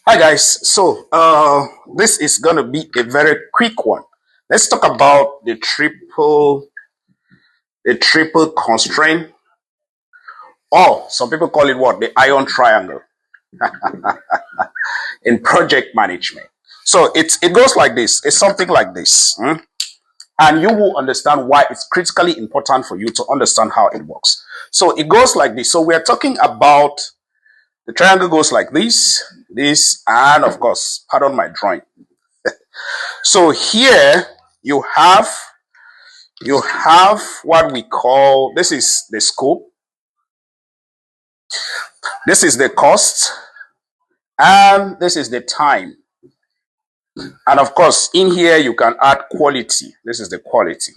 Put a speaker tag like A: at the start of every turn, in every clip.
A: Hi guys, so this is gonna be a very quick one. Let's talk about the triple constraint, or some people call it what, the iron triangle in project management. So it goes like this. It's something like this, and you will understand why it's critically important for you to understand how it works. So it goes like this. So we're talking about the triangle goes like this, and of course, pardon my drawing. So here you have what we call, this is the scope, this is the cost, and this is the time. And of course, in here you can add quality. This is the quality.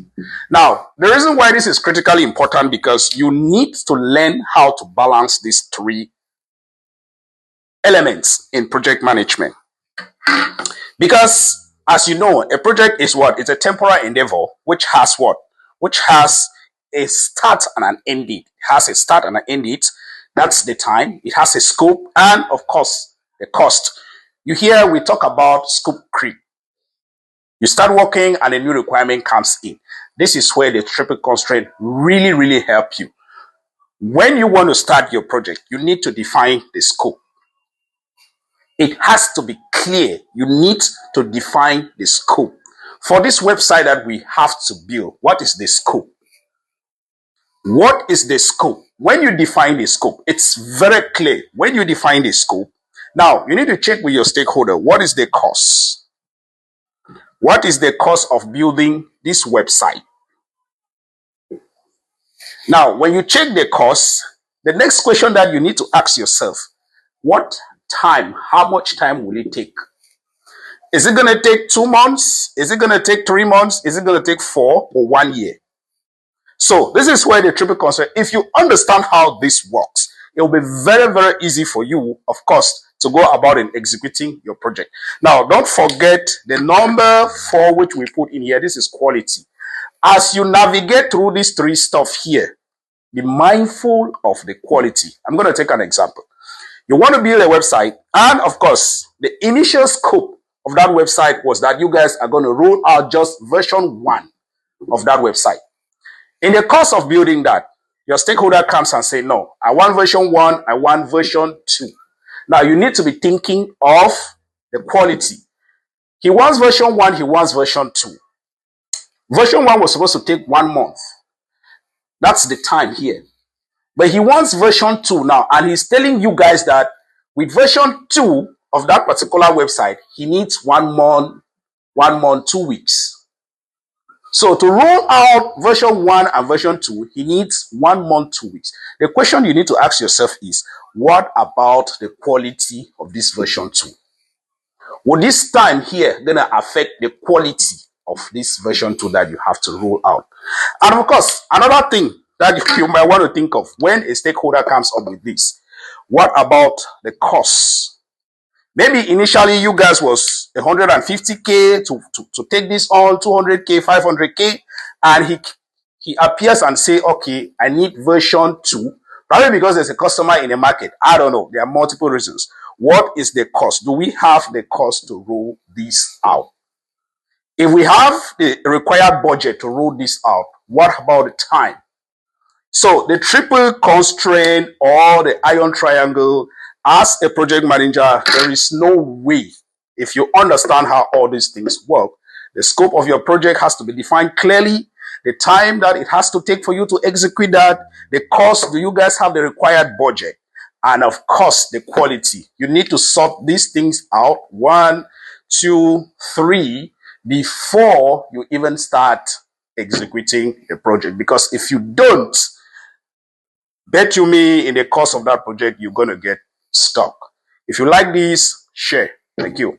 A: Now, the reason why this is critically important, because you need to learn how to balance these three elements in project management. Because as you know, a project is what? It's a temporary endeavor which has what? Which has a start and an end date. It has a start and an end date. That's the time. It has a scope and of course the cost. You hear we talk about scope creep. You start working and a new requirement comes in. This is where the triple constraint really help you. When you want to start your project, you need to define the scope. It has to be clear. You need to define the scope. For this website that we have to build, what is the scope? What is the scope? When you define the scope, it's very clear. When you define the scope, now you need to check with your stakeholder. What is the cost? What is the cost of building this website? Now, when you check the cost, the next question that you need to ask yourself, what time, how much time will it take? Is it going to take 2 months? Is it going to take 3 months? Is it going to take 4 or 1 year? So this is where the triple constraint, if you understand how this works, it will be very easy for you, of course, to go about in executing your project. Now, don't forget the number 4 which we put in here. This is quality. As you navigate through these three stuff here, be mindful of the quality. I'm going to take an example. You want to build a website, and of course, the initial scope of that website was that you guys are going to roll out just version 1 of that website. In the course of building that, your stakeholder comes and say, no, I want version 1, I want version 2. Now, you need to be thinking of the quality. He wants version 1, he wants version 2. Version 1 was supposed to take 1 month. That's the time here. But he wants version 2 now, and he's telling you guys that with version 2 of that particular website, he needs 1 month, 2 weeks. So to roll out version 1 and version 2, he needs 1 month, 2 weeks. The question you need to ask yourself is, what about the quality of this version 2? Will this time here gonna affect the quality of this version 2 that you have to roll out? And of course, another thing that you might want to think of when a stakeholder comes up with this, what about the cost? Maybe initially you guys was 150K to take this on, 200K, 500K, and he appears and say, okay, I need version 2, probably because there's a customer in the market. I don't know. There are multiple reasons. What is the cost? Do we have the cost to roll this out? If we have the required budget to roll this out, what about the time? So the triple constraint or the iron triangle, as a project manager, there is no way, if you understand how all these things work, the scope of your project has to be defined clearly, the time that it has to take for you to execute that, the cost, do you guys have the required budget? And of course, the quality. You need to sort these things out, 1, 2, 3, before you even start executing a project. Because if you don't, bet you me, in the course of that project, you're going to get stuck. If you like this, share. Thank you.